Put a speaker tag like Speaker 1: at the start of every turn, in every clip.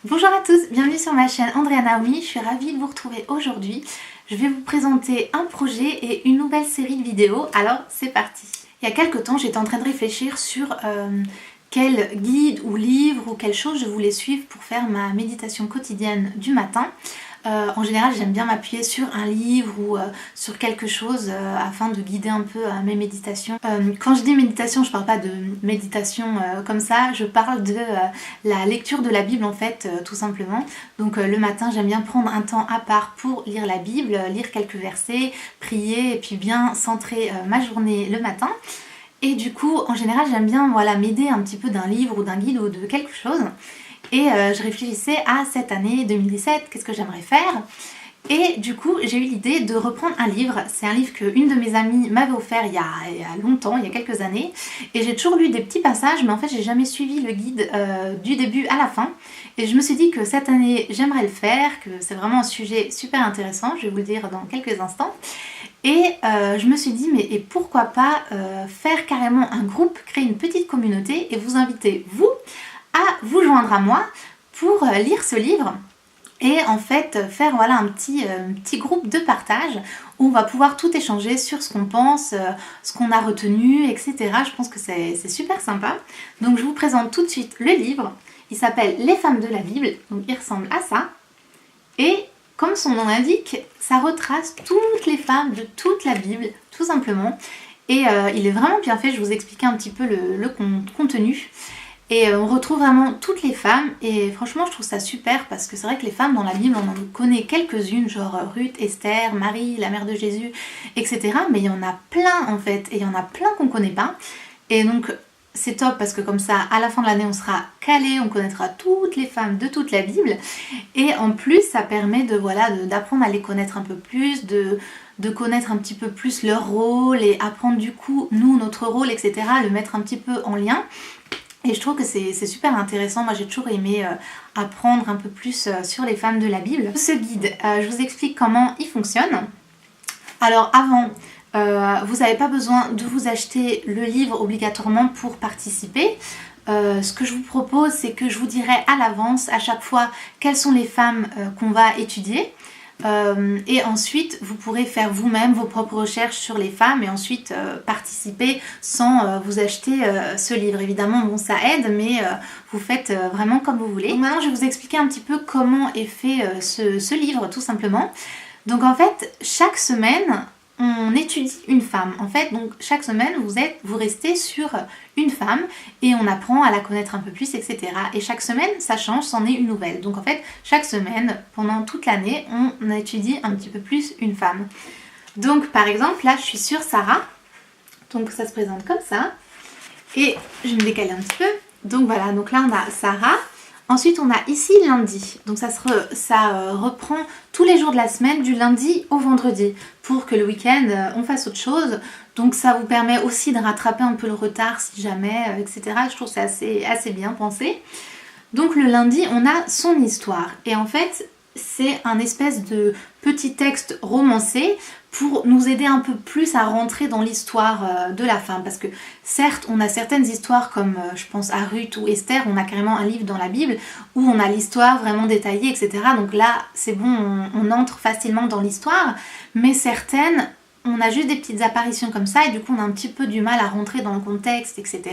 Speaker 1: Bonjour à tous, bienvenue sur ma chaîne Andrea Naomi, je suis ravie de vous retrouver aujourd'hui. Je vais vous présenter un projet et une nouvelle série de vidéos, alors c'est parti. Il y a quelques temps, j'étais en train de réfléchir sur quel guide ou livre ou quelle chose je voulais suivre pour faire ma méditation quotidienne du matin. En général, j'aime bien m'appuyer sur un livre ou sur quelque chose afin de guider un peu mes méditations. Quand je dis méditation, je parle pas de méditation comme ça, je parle de la lecture de la Bible en fait, tout simplement. Donc le matin, j'aime bien prendre un temps à part pour lire la Bible, lire quelques versets, prier et puis bien centrer ma journée le matin. Et du coup, en général, j'aime bien m'aider un petit peu d'un livre ou d'un guide ou de quelque chose. Et je réfléchissais à cette année 2017, qu'est-ce que j'aimerais faire. Et du coup, j'ai eu l'idée de reprendre un livre. C'est un livre qu'une de mes amies m'avait offert il y a longtemps, il y a quelques années. Et j'ai toujours lu des petits passages, mais en fait, j'ai jamais suivi le guide du début à la fin. Et je me suis dit que cette année, j'aimerais le faire, que c'est vraiment un sujet super intéressant. Je vais vous le dire dans quelques instants. Et je me suis dit, mais et pourquoi pas faire carrément un groupe, créer une petite communauté et vous inviter, vous, à vous joindre à moi pour lire ce livre et en fait faire un petit groupe de partage où on va pouvoir tout échanger sur ce qu'on pense, ce qu'on a retenu, etc. Je pense que c'est super sympa. Donc je vous présente tout de suite le livre. Il s'appelle Les femmes de la Bible, donc il ressemble à ça. Et comme son nom l'indique, ça retrace toutes les femmes de toute la Bible, tout simplement. Et il est vraiment bien fait, je vais vous expliquer un petit peu le contenu. Et on retrouve vraiment toutes les femmes et franchement je trouve ça super parce que c'est vrai que les femmes dans la Bible on en connaît quelques-unes genre Ruth, Esther, Marie, la mère de Jésus, etc. Mais il y en a plein en fait et il y en a plein qu'on connaît pas. Et donc c'est top parce que comme ça à la fin de l'année on sera calé, on connaîtra toutes les femmes de toute la Bible. Et en plus ça permet d'apprendre à les connaître un peu plus, de connaître un petit peu plus leur rôle et apprendre du coup nous notre rôle, etc. Le mettre un petit peu en lien. Et je trouve que c'est super intéressant, moi j'ai toujours aimé apprendre un peu plus sur les femmes de la Bible. Ce guide, je vous explique comment il fonctionne. Alors avant, vous n'avez pas besoin de vous acheter le livre obligatoirement pour participer. Ce que je vous propose, c'est que je vous dirai à l'avance, à chaque fois, quelles sont les femmes qu'on va étudier. Et ensuite vous pourrez faire vous-même vos propres recherches sur les femmes et ensuite participer sans vous acheter ce livre. Évidemment bon ça aide mais vous faites vraiment comme vous voulez. Donc maintenant je vais vous expliquer un petit peu comment est fait ce livre tout simplement. Donc en fait chaque semaine on étudie une femme. En fait donc chaque semaine vous restez sur une femme et on apprend à la connaître un peu plus, etc. Et chaque semaine ça change, c'en est une nouvelle. Donc en fait chaque semaine pendant toute l'année on étudie un petit peu plus une femme. Donc par exemple là je suis sur Sarah, donc ça se présente comme ça et je vais me décaler un petit peu. Donc voilà, donc là on a Sarah. Ensuite on a ici lundi, donc ça reprend tous les jours de la semaine du lundi au vendredi pour que le week-end on fasse autre chose. Donc ça vous permet aussi de rattraper un peu le retard si jamais, etc. Je trouve que c'est assez bien pensé. Donc le lundi on a son histoire et en fait c'est un espèce de petit texte romancé pour nous aider un peu plus à rentrer dans l'histoire de la femme. Parce que certes, on a certaines histoires comme je pense à Ruth ou Esther, on a carrément un livre dans la Bible où on a l'histoire vraiment détaillée, etc. Donc là, c'est bon, on entre facilement dans l'histoire. Mais certaines, on a juste des petites apparitions comme ça et du coup on a un petit peu du mal à rentrer dans le contexte, etc.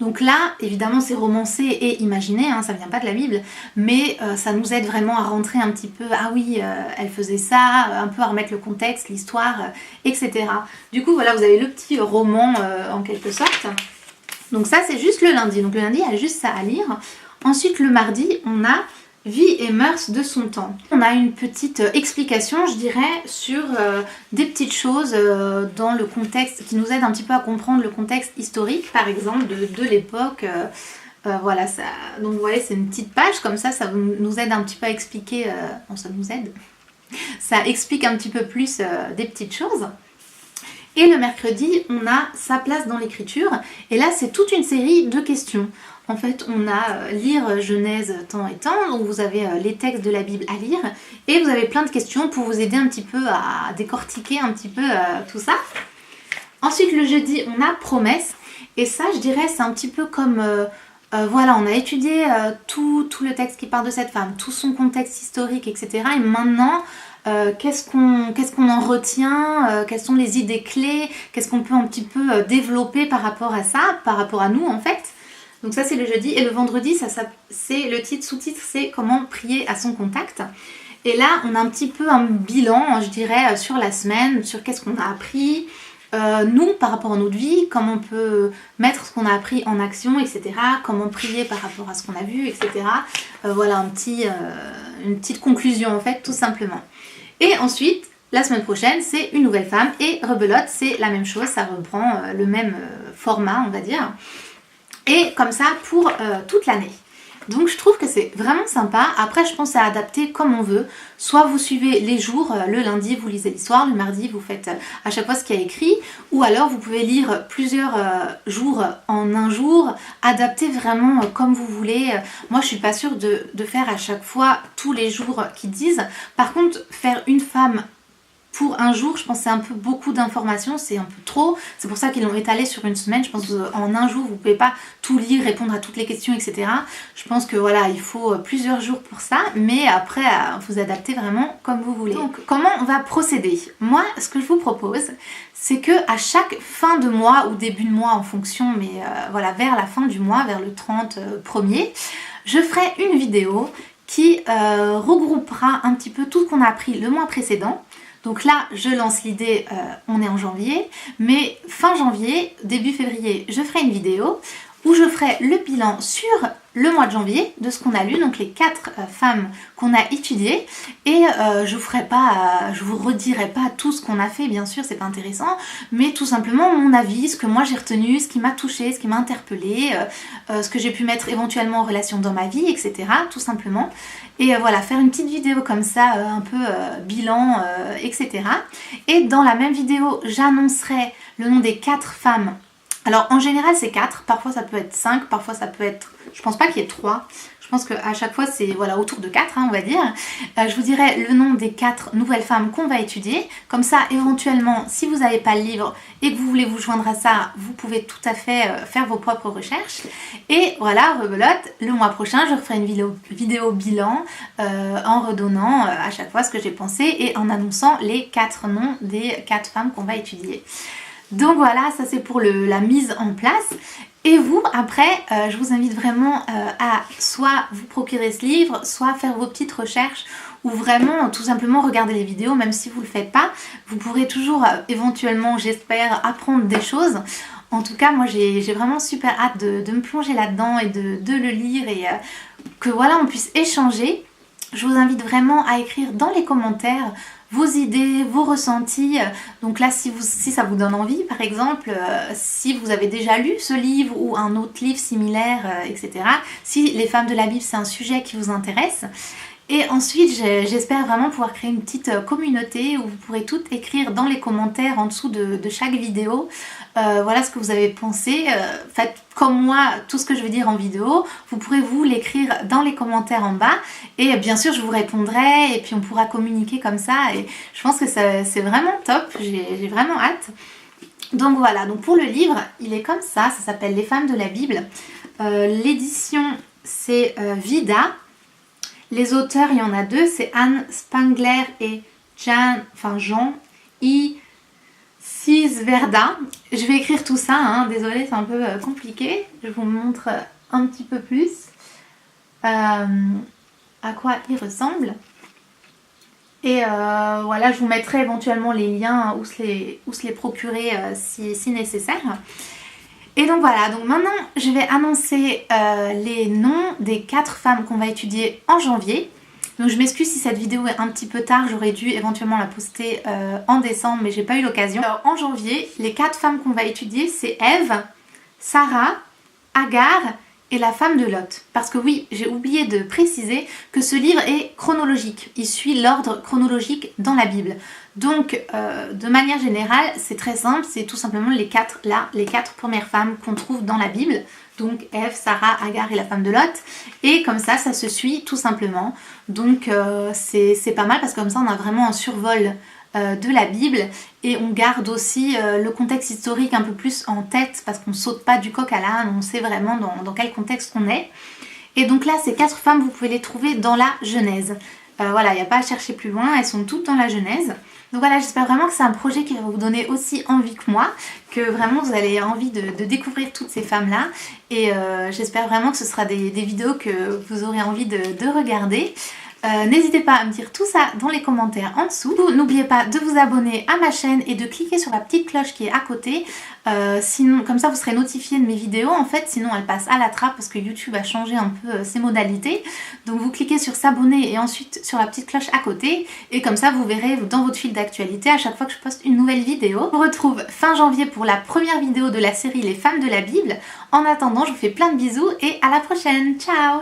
Speaker 1: Donc là, évidemment c'est romancé et imaginé, ça vient pas de la Bible, mais ça nous aide vraiment à rentrer un petit peu, ah oui, elle faisait ça, un peu à remettre le contexte, l'histoire, etc. Du coup voilà, vous avez le petit roman en quelque sorte. Donc ça c'est juste le lundi, donc le lundi il y a juste ça à lire. Ensuite le mardi, on a Vie et mœurs de son temps. On a une petite explication, je dirais, sur des petites choses dans le contexte qui nous aident un petit peu à comprendre le contexte historique, par exemple, de l'époque. Voilà, ça. Donc vous voyez, c'est une petite page comme ça nous aide un petit peu à expliquer. Bon, ça nous aide. Ça explique un petit peu plus des petites choses. Et le mercredi, on a sa place dans l'écriture. Et là, c'est toute une série de questions. En fait, on a lire Genèse tant et tant, donc vous avez les textes de la Bible à lire. Et vous avez plein de questions pour vous aider un petit peu à décortiquer un petit peu tout ça. Ensuite, le jeudi, on a promesse. Et ça, je dirais, c'est un petit peu comme Voilà, on a étudié tout le texte qui parle de cette femme, tout son contexte historique, etc. Et maintenant, qu'est-ce qu'on en retient, quelles sont les idées clés, qu'est-ce qu'on peut un petit peu développer par rapport à ça, par rapport à nous en fait. Donc ça c'est le jeudi, et le vendredi, c'est le sous-titre, c'est comment prier à son contact. Et là, on a un petit peu un bilan, je dirais, sur la semaine, sur qu'est-ce qu'on a appris, nous, par rapport à notre vie, comment on peut mettre ce qu'on a appris en action, etc. Comment prier par rapport à ce qu'on a vu, etc. Voilà, une petite conclusion, en fait, tout simplement. Et ensuite, la semaine prochaine, c'est une nouvelle femme. Et rebelote, c'est la même chose, ça reprend le même format, on va dire. Et comme ça, pour toute l'année. Donc je trouve que c'est vraiment sympa. Après je pense à adapter comme on veut. Soit vous suivez les jours, le lundi vous lisez l'histoire, le mardi vous faites à chaque fois ce qu'il y a écrit. Ou alors vous pouvez lire plusieurs jours en un jour. Adapter vraiment comme vous voulez. Moi je suis pas sûre de faire à chaque fois tous les jours qu'ils disent. Par contre faire une femme pour un jour, je pense que c'est un peu beaucoup d'informations, c'est un peu trop. C'est pour ça qu'ils l'ont étalé sur une semaine. Je pense qu'en un jour, vous ne pouvez pas tout lire, répondre à toutes les questions, etc. Je pense que voilà, il faut plusieurs jours pour ça, mais après, vous adaptez vraiment comme vous voulez. Donc, comment on va procéder? Moi, ce que je vous propose, c'est que à chaque fin de mois ou début de mois en fonction, mais voilà, vers la fin du mois, vers le 31er, je ferai une vidéo qui regroupera un petit peu tout ce qu'on a appris le mois précédent. Donc là, je lance l'idée, on est en janvier, mais fin janvier, début février, je ferai une vidéo où je ferai le bilan sur le mois de janvier de ce qu'on a lu, donc les 4 femmes qu'on a étudiées, et je vous redirai pas tout ce qu'on a fait, bien sûr, c'est pas intéressant, mais tout simplement mon avis, ce que moi j'ai retenu, ce qui m'a touchée, ce qui m'a interpellée, ce que j'ai pu mettre éventuellement en relation dans ma vie, etc. tout simplement. Et voilà, faire une petite vidéo comme ça, un peu bilan, etc. Et dans la même vidéo, j'annoncerai le nom des 4 femmes. Alors en général c'est 4, parfois ça peut être 5, parfois ça peut être... Je pense pas qu'il y ait 3, je pense qu'à chaque fois c'est voilà, autour de 4 on va dire. Je vous dirai le nom des 4 nouvelles femmes qu'on va étudier. Comme ça éventuellement si vous n'avez pas le livre et que vous voulez vous joindre à ça, vous pouvez tout à fait faire vos propres recherches. Et voilà, rebelote, le mois prochain je referai une vidéo bilan en redonnant à chaque fois ce que j'ai pensé et en annonçant les 4 noms des 4 femmes qu'on va étudier. Donc voilà, ça c'est pour la mise en place. Et vous, après, je vous invite vraiment à soit vous procurer ce livre, soit faire vos petites recherches ou vraiment tout simplement regarder les vidéos, même si vous ne le faites pas. Vous pourrez toujours éventuellement, j'espère, apprendre des choses. En tout cas, moi j'ai vraiment super hâte de me plonger là-dedans et de le lire et que voilà, on puisse échanger. Je vous invite vraiment à écrire dans les commentaires vos idées, vos ressentis. Donc là, si ça vous donne envie, par exemple, si vous avez déjà lu ce livre ou un autre livre similaire, etc. Si les femmes de la Bible, c'est un sujet qui vous intéresse. Et ensuite, j'espère vraiment pouvoir créer une petite communauté où vous pourrez toutes écrire dans les commentaires en dessous de chaque vidéo. Voilà ce que vous avez pensé. Faites comme moi tout ce que je vais dire en vidéo. Vous pourrez vous l'écrire dans les commentaires en bas. Et bien sûr, je vous répondrai et puis on pourra communiquer comme ça. Et je pense que c'est vraiment top. J'ai vraiment hâte. Donc voilà, donc pour le livre, il est comme ça s'appelle Les femmes de la Bible. L'édition, c'est Vida. Les auteurs, il y en a 2, c'est Anne Spangler et Jean I. Cisverda. Je vais écrire tout ça, hein, désolée, c'est un peu compliqué. Je vous montre un petit peu plus à quoi il ressemble. Et voilà, je vous mettrai éventuellement les liens où se les procurer si nécessaire. Et donc voilà, donc maintenant je vais annoncer les noms des 4 femmes qu'on va étudier en janvier. Donc je m'excuse si cette vidéo est un petit peu tard, j'aurais dû éventuellement la poster en décembre mais j'ai pas eu l'occasion. Alors en janvier, les 4 femmes qu'on va étudier c'est Ève, Sarah, Agar et la femme de Lot. Parce que oui, j'ai oublié de préciser que ce livre est chronologique, il suit l'ordre chronologique dans la Bible. Donc de manière générale, c'est très simple, c'est tout simplement les 4 premières femmes qu'on trouve dans la Bible. Donc Ève, Sarah, Agar et la femme de Lot. Et comme ça se suit tout simplement. Donc c'est pas mal parce que comme ça on a vraiment un survol de la Bible, et on garde aussi le contexte historique un peu plus en tête parce qu'on saute pas du coq à l'âne, on sait vraiment dans quel contexte on est. Et donc là, ces 4 femmes, vous pouvez les trouver dans la Genèse. Voilà, il n'y a pas à chercher plus loin, elles sont toutes dans la Genèse. Donc voilà, j'espère vraiment que c'est un projet qui va vous donner aussi envie que moi, que vraiment vous allez avoir envie de découvrir toutes ces femmes-là. Et j'espère vraiment que ce sera des vidéos que vous aurez envie de regarder. N'hésitez pas à me dire tout ça dans les commentaires en dessous. N'oubliez pas de vous abonner à ma chaîne et de cliquer sur la petite cloche qui est à côté. Sinon, comme ça vous serez notifié de mes vidéos. En fait, sinon elles passent à la trappe parce que YouTube a changé un peu ses modalités. Donc vous cliquez sur s'abonner et ensuite sur la petite cloche à côté. Et comme ça vous verrez dans votre fil d'actualité à chaque fois que je poste une nouvelle vidéo. Je vous retrouve fin janvier pour la première vidéo de la série Les femmes de la Bible. En attendant, je vous fais plein de bisous et à la prochaine. Ciao!